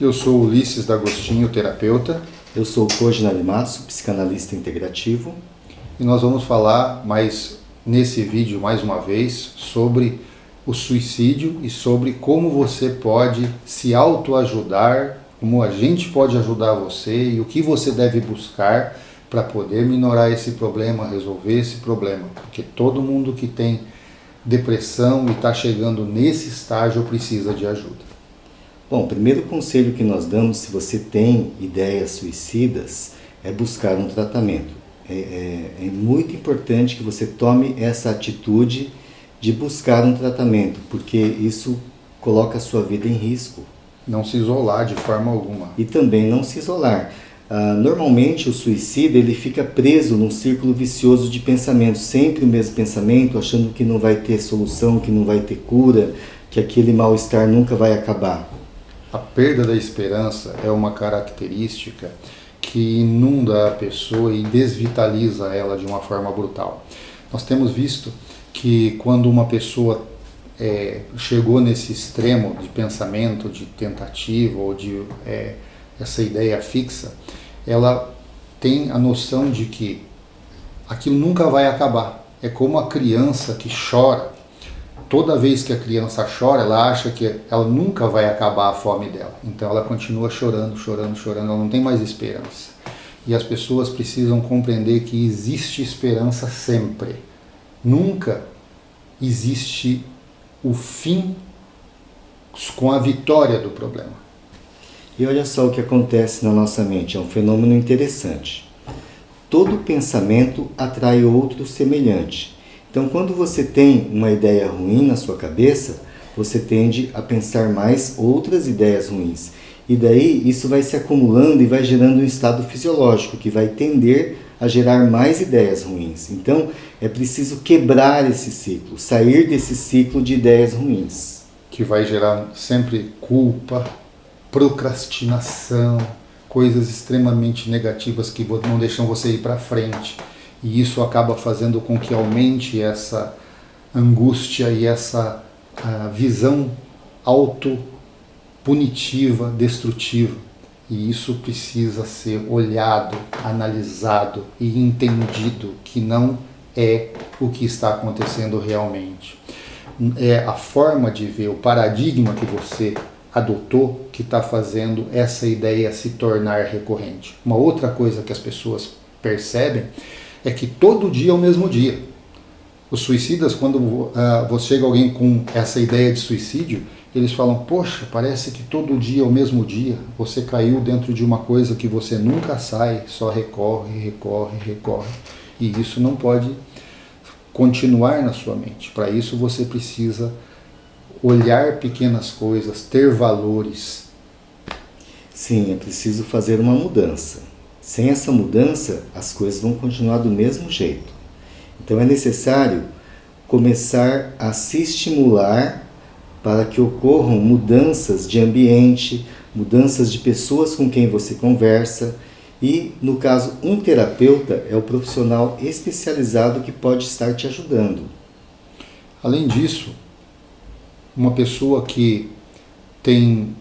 Eu sou Ulisses D'Agostinho, terapeuta. Eu sou o Koji Narimatsu, psicanalista integrativo. E nós vamos falar nesse vídeo, mais uma vez, sobre o suicídio e sobre como você pode se autoajudar, como a gente pode ajudar você e o que você deve buscar para poder minorar esse problema, resolver esse problema. Porque todo mundo que tem depressão e está chegando nesse estágio precisa de ajuda. Bom, o primeiro conselho que nós damos, se você tem ideias suicidas, é buscar um tratamento. É muito importante que você tome essa atitude de buscar um tratamento, porque isso coloca a sua vida em risco. Não se isolar de forma alguma. E também não se isolar. Normalmente o suicida ele fica preso num círculo vicioso de pensamento, sempre o mesmo pensamento, achando que não vai ter solução, que não vai ter cura, que aquele mal-estar nunca vai acabar. A perda da esperança é uma característica que inunda a pessoa e desvitaliza ela de uma forma brutal. Nós temos visto que quando uma pessoa chegou nesse extremo de pensamento, de tentativa ou de essa ideia fixa, ela tem a noção de que aquilo nunca vai acabar. É como a criança que chora. Toda vez que a criança chora, ela acha que ela nunca vai acabar a fome dela. Então ela continua chorando, chorando, chorando, ela não tem mais esperança. E as pessoas precisam compreender que existe esperança sempre. Nunca existe o fim com a vitória do problema. E olha só o que acontece na nossa mente, é um fenômeno interessante. Todo pensamento atrai outro semelhante. Então, quando você tem uma ideia ruim na sua cabeça, você tende a pensar mais outras ideias ruins. E daí, isso vai se acumulando e vai gerando um estado fisiológico, que vai tender a gerar mais ideias ruins. Então, é preciso quebrar esse ciclo, sair desse ciclo de ideias ruins. Que vai gerar sempre culpa, procrastinação, coisas extremamente negativas que não deixam você ir para frente. E isso acaba fazendo com que aumente essa angústia e essa visão autopunitiva, destrutiva. E isso precisa ser olhado, analisado e entendido que não é o que está acontecendo realmente. É a forma de ver, o paradigma que você adotou que está fazendo essa ideia se tornar recorrente. Uma outra coisa que as pessoas percebem é que todo dia é o mesmo dia. Os suicidas, quando você chega alguém com essa ideia de suicídio, eles falam, poxa, parece que todo dia é o mesmo dia, você caiu dentro de uma coisa que você nunca sai, só recorre, recorre, recorre. E isso não pode continuar na sua mente. Para isso você precisa olhar pequenas coisas, ter valores. Sim, é preciso fazer uma mudança. Sem essa mudança, as coisas vão continuar do mesmo jeito. Então é necessário começar a se estimular para que ocorram mudanças de ambiente, mudanças de pessoas com quem você conversa. E, no caso, um terapeuta é o profissional especializado que pode estar te ajudando. Além disso, uma pessoa que tem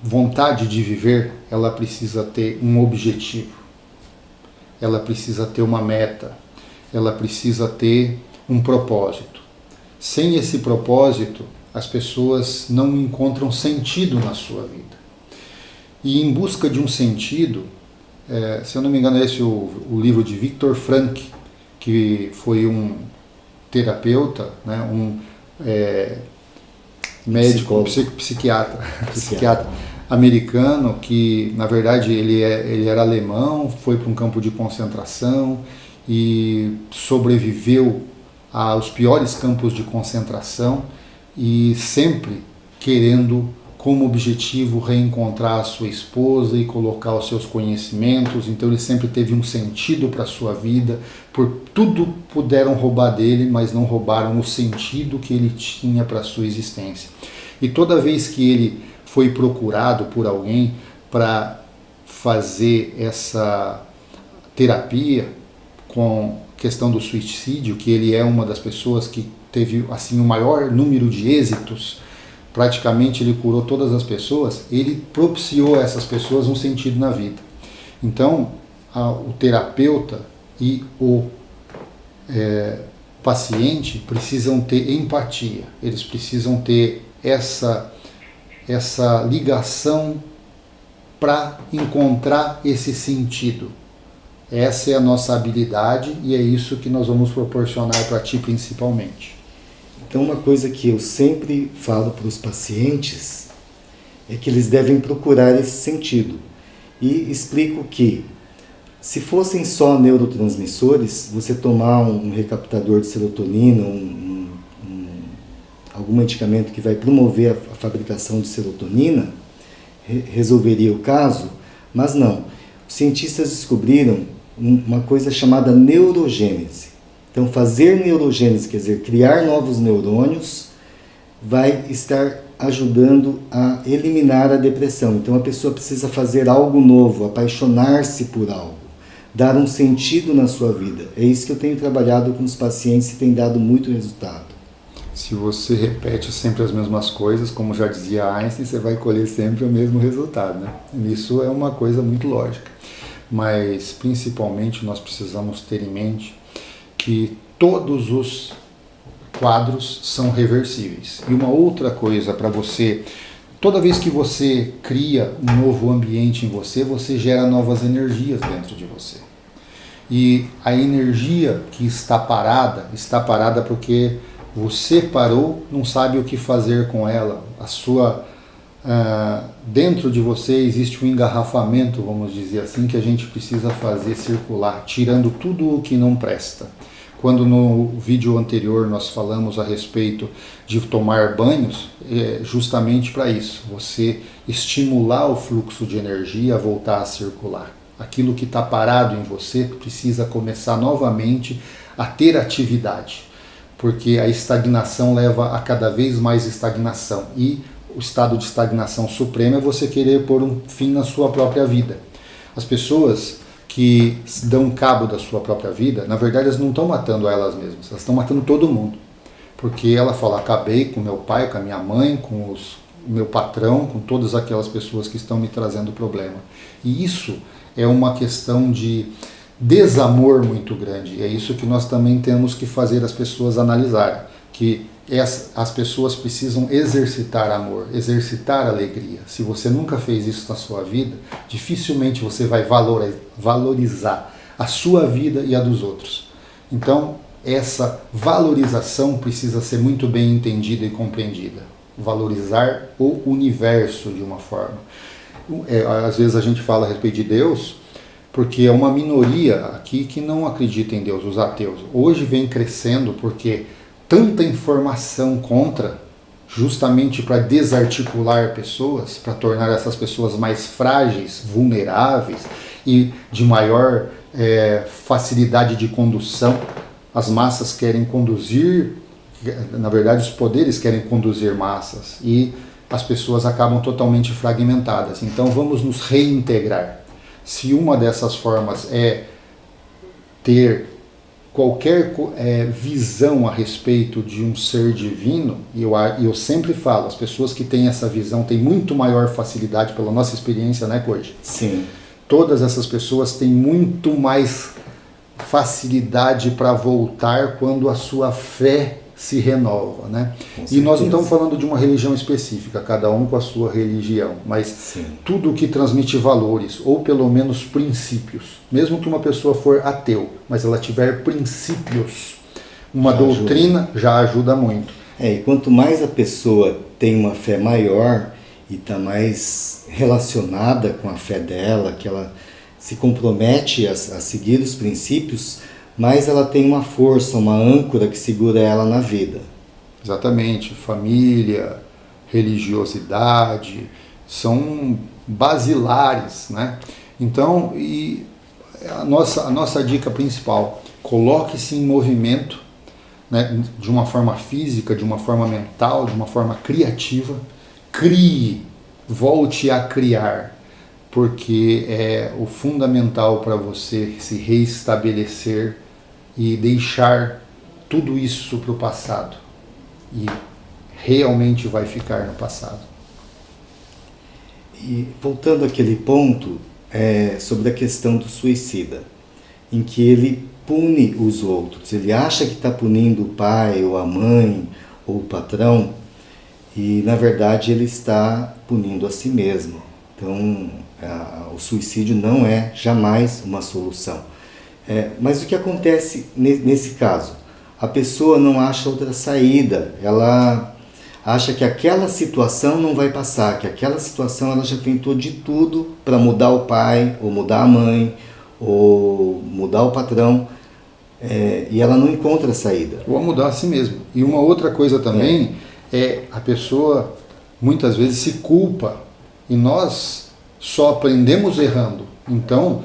vontade de viver, ela precisa ter um objetivo, ela precisa ter uma meta, ela precisa ter um propósito. Sem esse propósito, as pessoas não encontram sentido na sua vida. E em busca de um sentido, se eu não me engano, esse é o livro de Viktor Frankl, que foi um terapeuta, né, um médico, psiquiatra americano, que na verdade ele era alemão, foi para um campo de concentração e sobreviveu aos piores campos de concentração e sempre querendo como objetivo reencontrar a sua esposa e colocar os seus conhecimentos. Então ele sempre teve um sentido para a sua vida. Por tudo puderam roubar dele, mas não roubaram o sentido que ele tinha para a sua existência. E toda vez que ele foi procurado por alguém para fazer essa terapia com a questão do suicídio, que ele é uma das pessoas que teve assim o maior número de êxitos, praticamente ele curou todas as pessoas, ele propiciou a essas pessoas um sentido na vida. Então, o terapeuta e o paciente precisam ter empatia, eles precisam ter essa ligação para encontrar esse sentido. Essa é a nossa habilidade e é isso que nós vamos proporcionar para ti principalmente. Então, uma coisa que eu sempre falo para os pacientes é que eles devem procurar esse sentido. E explico que, se fossem só neurotransmissores, você tomar um recaptador de serotonina, algum medicamento que vai promover a fabricação de serotonina, resolveria o caso, mas não. Os cientistas descobriram uma coisa chamada neurogênese. Então, fazer neurogênese, quer dizer, criar novos neurônios, vai estar ajudando a eliminar a depressão. Então, a pessoa precisa fazer algo novo, apaixonar-se por algo, dar um sentido na sua vida. É isso que eu tenho trabalhado com os pacientes e tem dado muito resultado. Se você repete sempre as mesmas coisas, como já dizia Einstein, você vai colher sempre o mesmo resultado, né? Isso é uma coisa muito lógica. Mas, principalmente, nós precisamos ter em mente que todos os quadros são reversíveis. E uma outra coisa para você, toda vez que você cria um novo ambiente em você, você gera novas energias dentro de você. E a energia que está parada porque você parou, não sabe o que fazer com ela. Dentro de você existe um engarrafamento, vamos dizer assim, que a gente precisa fazer circular, tirando tudo o que não presta. Quando no vídeo anterior nós falamos a respeito de tomar banhos, é justamente para isso, você estimular o fluxo de energia a voltar a circular. Aquilo que está parado em você precisa começar novamente a ter atividade, porque a estagnação leva a cada vez mais estagnação, e o estado de estagnação suprema é você querer pôr um fim na sua própria vida. As pessoas que dão cabo da sua própria vida, na verdade elas não estão matando elas mesmas, elas estão matando todo mundo. Porque ela fala, acabei com meu pai, com a minha mãe, com o meu patrão, com todas aquelas pessoas que estão me trazendo problema. E isso é uma questão de desamor muito grande. É isso que nós também temos que fazer as pessoas analisarem, que as pessoas precisam exercitar amor, exercitar alegria. Se você nunca fez isso na sua vida, dificilmente você vai valorizar a sua vida e a dos outros. Então, essa valorização precisa ser muito bem entendida e compreendida. Valorizar o universo de uma forma. Às vezes a gente fala a respeito de Deus, porque é uma minoria aqui que não acredita em Deus, os ateus. Hoje vem crescendo porque tanta informação contra, justamente para desarticular pessoas, para tornar essas pessoas mais frágeis, vulneráveis e de maior facilidade de condução. As massas querem conduzir, na verdade os poderes querem conduzir massas e as pessoas acabam totalmente fragmentadas. Então vamos nos reintegrar. Se uma dessas formas é ter qualquer visão a respeito de um ser divino, e eu sempre falo, as pessoas que têm essa visão têm muito maior facilidade, pela nossa experiência, né, Koji? Sim. Todas essas pessoas têm muito mais facilidade para voltar quando a sua fé se renova, né? E nós não estamos falando de uma religião específica, cada um com a sua religião, mas sim, tudo que transmite valores, ou pelo menos princípios, mesmo que uma pessoa for ateu, mas ela tiver princípios, uma já doutrina ajuda. Já ajuda muito. E quanto mais a pessoa tem uma fé maior e está mais relacionada com a fé dela, que ela se compromete a seguir os princípios, mas ela tem uma força, uma âncora que segura ela na vida. Exatamente. Família, religiosidade, são basilares, né? Então, e a nossa dica principal, coloque-se em movimento, né, de uma forma física, de uma forma mental, de uma forma criativa, crie, volte a criar, porque é o fundamental para você se reestabelecer e deixar tudo isso para o passado e realmente vai ficar no passado. E voltando àquele ponto, sobre a questão do suicida, em que ele pune os outros, ele acha que está punindo o pai, ou a mãe, ou o patrão, e na verdade ele está punindo a si mesmo. Então, o suicídio não é jamais uma solução. Mas o que acontece nesse caso? A pessoa não acha outra saída, ela acha que aquela situação não vai passar, que aquela situação ela já tentou de tudo para mudar o pai, ou mudar a mãe, ou mudar o patrão, e ela não encontra saída. Ou a mudar a si mesmo. E uma outra coisa também a pessoa muitas vezes se culpa, e nós só aprendemos errando. Então,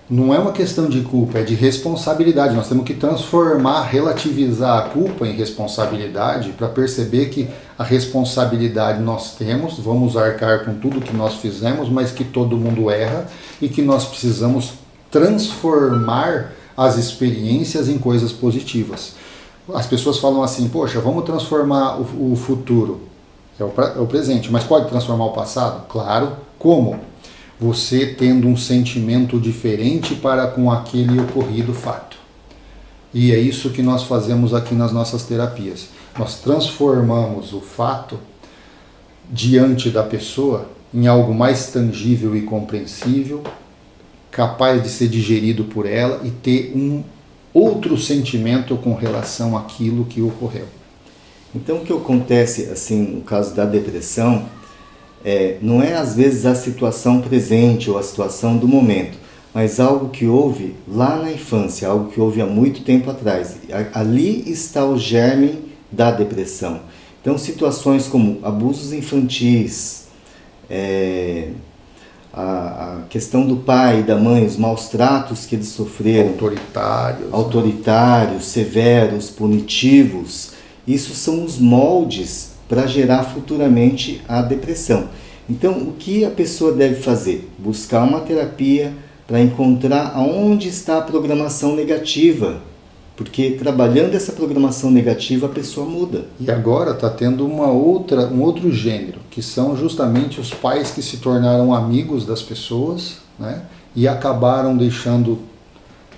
não é uma questão de culpa, é de responsabilidade. Nós temos que transformar, relativizar a culpa em responsabilidade para perceber que a responsabilidade nós temos, vamos arcar com tudo que nós fizemos, mas que todo mundo erra e que nós precisamos transformar as experiências em coisas positivas. As pessoas falam assim, poxa, vamos transformar o futuro. É o presente, mas pode transformar o passado? Claro. Como? Você tendo um sentimento diferente para com aquele ocorrido fato. E é isso que nós fazemos aqui nas nossas terapias. Nós transformamos o fato diante da pessoa em algo mais tangível e compreensível, capaz de ser digerido por ela e ter um outro sentimento com relação àquilo que ocorreu. Então o que acontece, assim, no caso da depressão, não é às vezes a situação presente ou a situação do momento, mas algo que houve lá na infância, algo que houve há muito tempo atrás. Ali está o germe da depressão. Então situações como abusos infantis, a questão do pai e da mãe, os maus tratos que eles sofreram, autoritários, severos, punitivos, isso são os moldes para gerar futuramente a depressão. Então, o que a pessoa deve fazer? Buscar uma terapia para encontrar aonde está a programação negativa, porque trabalhando essa programação negativa a pessoa muda. E agora está tendo um outro gênero, que são justamente os pais que se tornaram amigos das pessoas, né, e acabaram deixando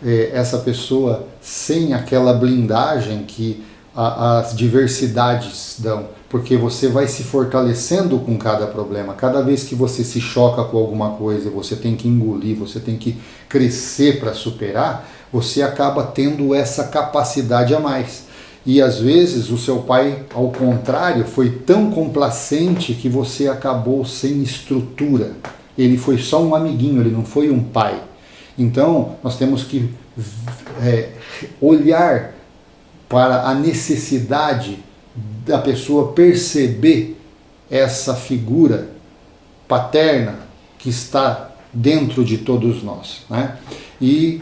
essa pessoa sem aquela blindagem que as diversidades dão, porque você vai se fortalecendo com cada problema. Cada vez que você se choca com alguma coisa, você tem que engolir, você tem que crescer para superar, você acaba tendo essa capacidade a mais. E às vezes o seu pai, ao contrário, foi tão complacente que você acabou sem estrutura. Ele foi só um amiguinho, ele não foi um pai. Então nós temos que olhar para a necessidade da pessoa perceber essa figura paterna que está dentro de todos nós, né? E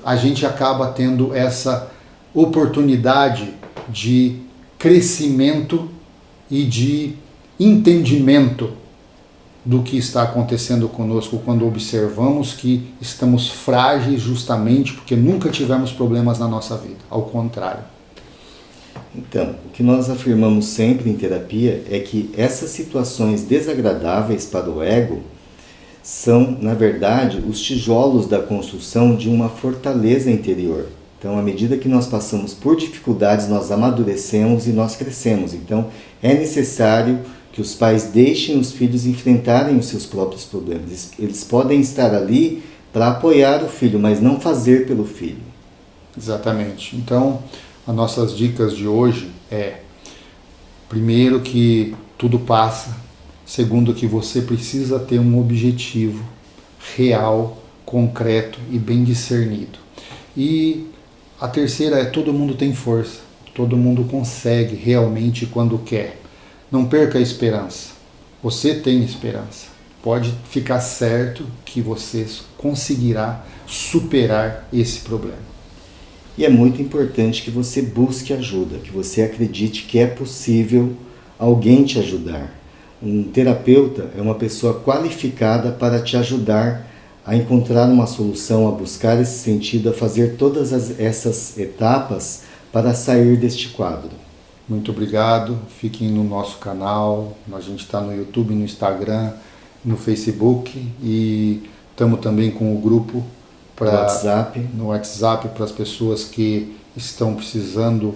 a gente acaba tendo essa oportunidade de crescimento e de entendimento do que está acontecendo conosco quando observamos que estamos frágeis justamente porque nunca tivemos problemas na nossa vida, ao contrário. Então, o que nós afirmamos sempre em terapia é que essas situações desagradáveis para o ego são, na verdade, os tijolos da construção de uma fortaleza interior. Então, à medida que nós passamos por dificuldades, nós amadurecemos e nós crescemos. Então, é necessário que os pais deixem os filhos enfrentarem os seus próprios problemas. Eles podem estar ali para apoiar o filho, mas não fazer pelo filho. Exatamente. Então, as nossas dicas de hoje primeiro, que tudo passa. Segundo, que você precisa ter um objetivo real, concreto e bem discernido. E a terceira é: todo mundo tem força, todo mundo consegue realmente quando quer. Não perca a esperança. Você tem esperança. Pode ficar certo que você conseguirá superar esse problema. E é muito importante que você busque ajuda, que você acredite que é possível alguém te ajudar. Um terapeuta é uma pessoa qualificada para te ajudar a encontrar uma solução, a buscar esse sentido, a fazer todas essas etapas para sair deste quadro. Muito obrigado. Fiquem no nosso canal. A gente está no YouTube, no Instagram, no Facebook e estamos também com o grupo no WhatsApp para as pessoas que estão precisando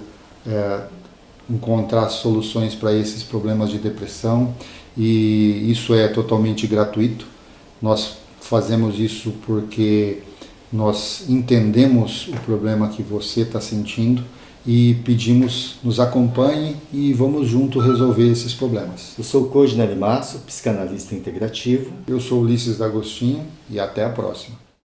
encontrar soluções para esses problemas de depressão, e isso é totalmente gratuito. Nós fazemos isso porque nós entendemos o problema que você está sentindo e pedimos, nos acompanhe e vamos junto resolver esses problemas. Eu sou o Codinelli Masso, psicanalista integrativo. Eu sou Ulisses D'Agostinho e até a próxima.